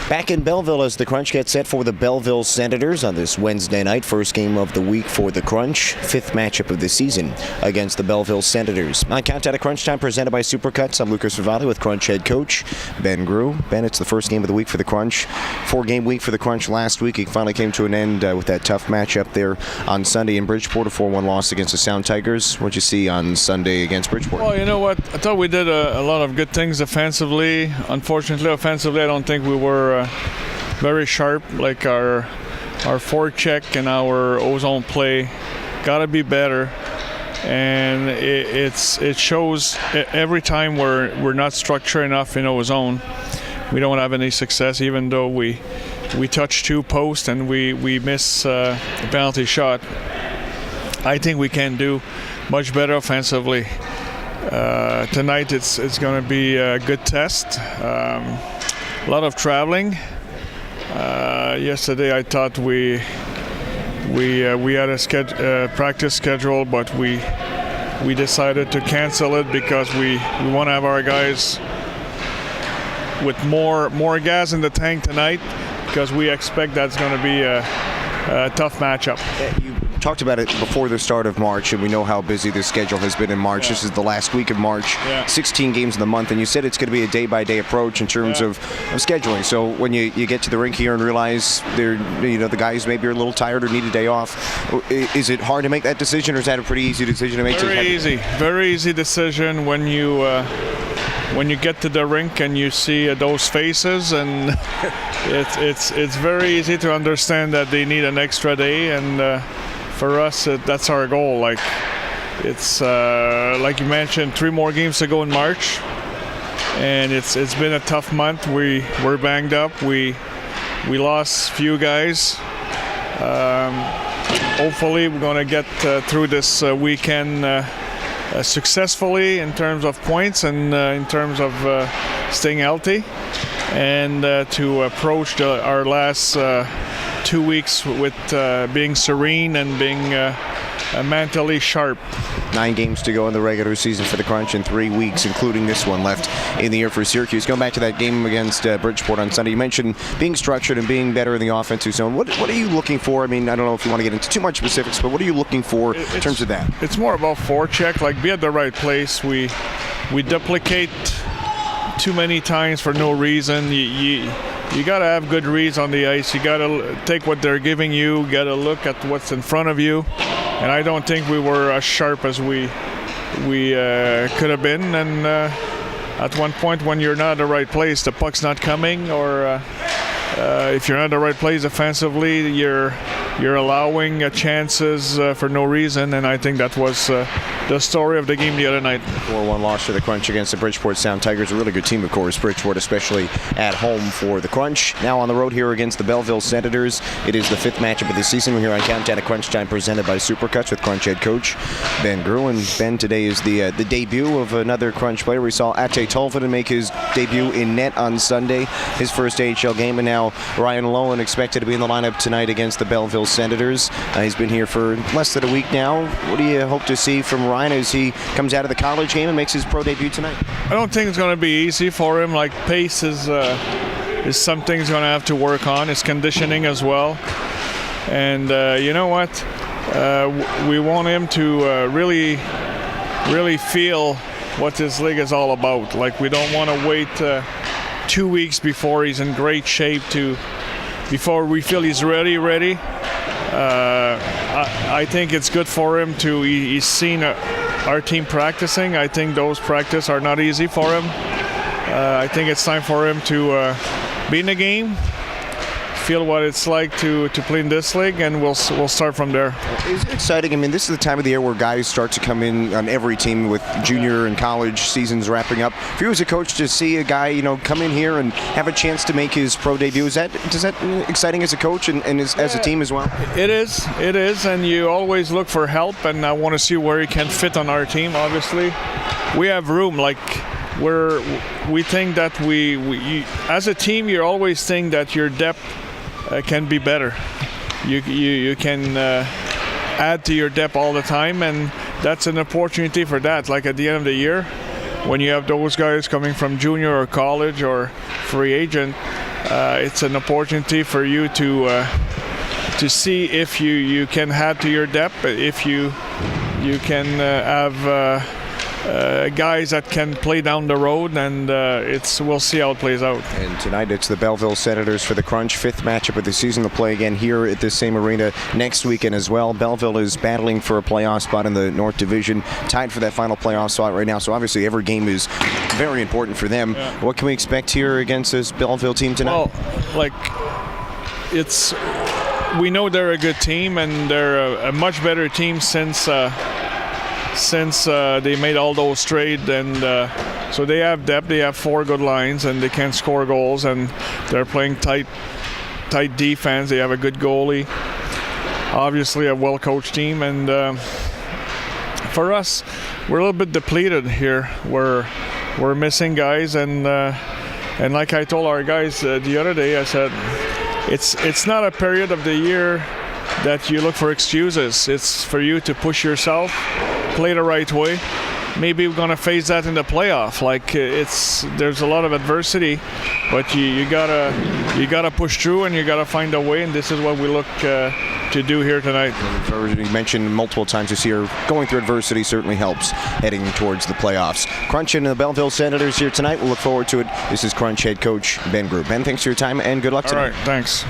Back in Belleville as the Crunch gets set for the Belleville Senators on this Wednesday night. First game of the week for the Crunch. Fifth matchup of the season against the Belleville Senators. On Countdown to Crunch Time presented by Supercuts, I'm Lukas Favale with Crunch head coach Ben Groulx. Ben, it's the first game of the week for the Crunch. 4-game week for the Crunch last week. It finally came to an end with that tough matchup there on Sunday in Bridgeport, a 4-1 loss against the Sound Tigers. What'd you see on Sunday against Bridgeport? Well, you know what? I thought we did a lot of good things defensively. Unfortunately, offensively, I don't think we were very sharp. Like our forecheck and our ozone play got to be better, and it shows every time we're not structured enough in ozone. We don't have any success, even though we touch 2 posts and we miss a penalty shot. I think we can do much better offensively. Tonight it's going to be a good test. A lot of traveling. Yesterday I thought we had a practice schedule, but we decided to cancel it because we want to have our guys with more gas in the tank tonight, because we expect that's going to be a tough matchup. You talked about it before the start of March, and we know how busy the schedule has been in March. Yeah. This is the last week of March, 16 games in the month, and you said it's going to be a day-by-day approach in terms of scheduling. So when you get to the rink here and realize the guys maybe are a little tired or need a day off, is it hard to make that decision, or is that a pretty easy decision to make? Very easy decision when you get to the rink and you see those faces, and it's very easy to understand that they need an extra day, and for us that's our goal. Like it's like you mentioned, 3 more games to go in March, and it's been a tough month. We're banged up. We lost few guys. Hopefully we're going to get through this weekend successfully in terms of points and in terms of staying healthy, and to approach our last 2 weeks with being serene and being mentally sharp. 9 games to go in the regular season for the Crunch, in 3 weeks, including this one left in the year for Syracuse. Going back to that game against Bridgeport on Sunday, you mentioned being structured and being better in the offensive zone. What are you looking for? I mean, I don't know if you want to get into too much specifics, but what are you looking for in terms of that? It's more about forecheck, like be at the right place. We duplicate too many times for no reason. You got to have good reads on the ice. You got to take what they're giving you. You got to look at what's in front of you. And I don't think we were as sharp as we could have been. And at one point, when you're not at the right place, the puck's not coming, or if you're not at the right place offensively, you're allowing chances for no reason. And I think that was the story of the game the other night. 4-1 loss for the Crunch against the Bridgeport Sound Tigers. A really good team, of course. Bridgeport, especially at home for the Crunch. Now on the road here against the Belleville Senators. It is the 5th matchup of the season. We're here on Countdown to Crunch Time presented by Supercuts with Crunch head coach Ben Groulx. And Ben, today is the debut of another Crunch player. We saw Ate Tolvanen make his debut in net on Sunday, his first AHL game, and now Ryan Lowen expected to be in the lineup tonight against the Belleville Senators. He's been here for less than a week now. What do you hope to see from Ryan as he comes out of the college game and makes his pro debut tonight? I don't think it's going to be easy for him. Like, pace is something he's going to have to work on. His conditioning as well. And you know what? We want him to really feel what this league is all about. Like, we don't want to wait 2 weeks before he's in great shape before we feel he's ready. I think it's good for him to. He's seen our team practicing. I think those practices are not easy for him. I think it's time for him to be in the game, feel what it's like to play in this league, and we'll start from there. Is it exciting? I mean, this is the time of the year where guys start to come in on every team with junior and college seasons wrapping up. For you as a coach to see a guy, come in here and have a chance to make his pro debut, is that exciting as a coach and as a team as well? It is, and you always look for help, and I want to see where he can fit on our team. Obviously, we have room. Like, we think that we as a team, you always think that your depth can be better. You can add to your depth all the time, and that's an opportunity for that. Like at the end of the year, when you have those guys coming from junior or college or free agent, it's an opportunity for you to see if you can add to your depth, if you can have guys that can play down the road, and we'll see how it plays out. And tonight it's the Belleville Senators for the Crunch, 5th matchup of the season. They'll play again here at this same arena next weekend as well. Belleville is battling for a playoff spot in the North Division, tied for that final playoff spot right now, so obviously every game is very important for them. Yeah. What can we expect here against this Belleville team tonight? Well, we know they're a good team, and they're a much better team since they made all those trades, and so they have depth. They have 4 good lines, and they can score goals, and they're playing tight defense. They have a good goalie, obviously a well-coached team, and for us, we're a little bit depleted here. We're missing guys, and like I told our guys the other day, I said it's not a period of the year that you look for excuses. It's for you to push yourself, play the right way. Maybe we're gonna face that in the playoff. There's a lot of adversity, but you gotta push through, and you gotta find a way. And this is what we look to do here tonight. You mentioned multiple times this year, going through adversity certainly helps heading towards the playoffs. Crunch and the Belleville Senators here tonight. We'll look forward to it. This is Crunch head coach Ben Groulx. Ben, thanks for your time and good luck tonight. All right, thanks.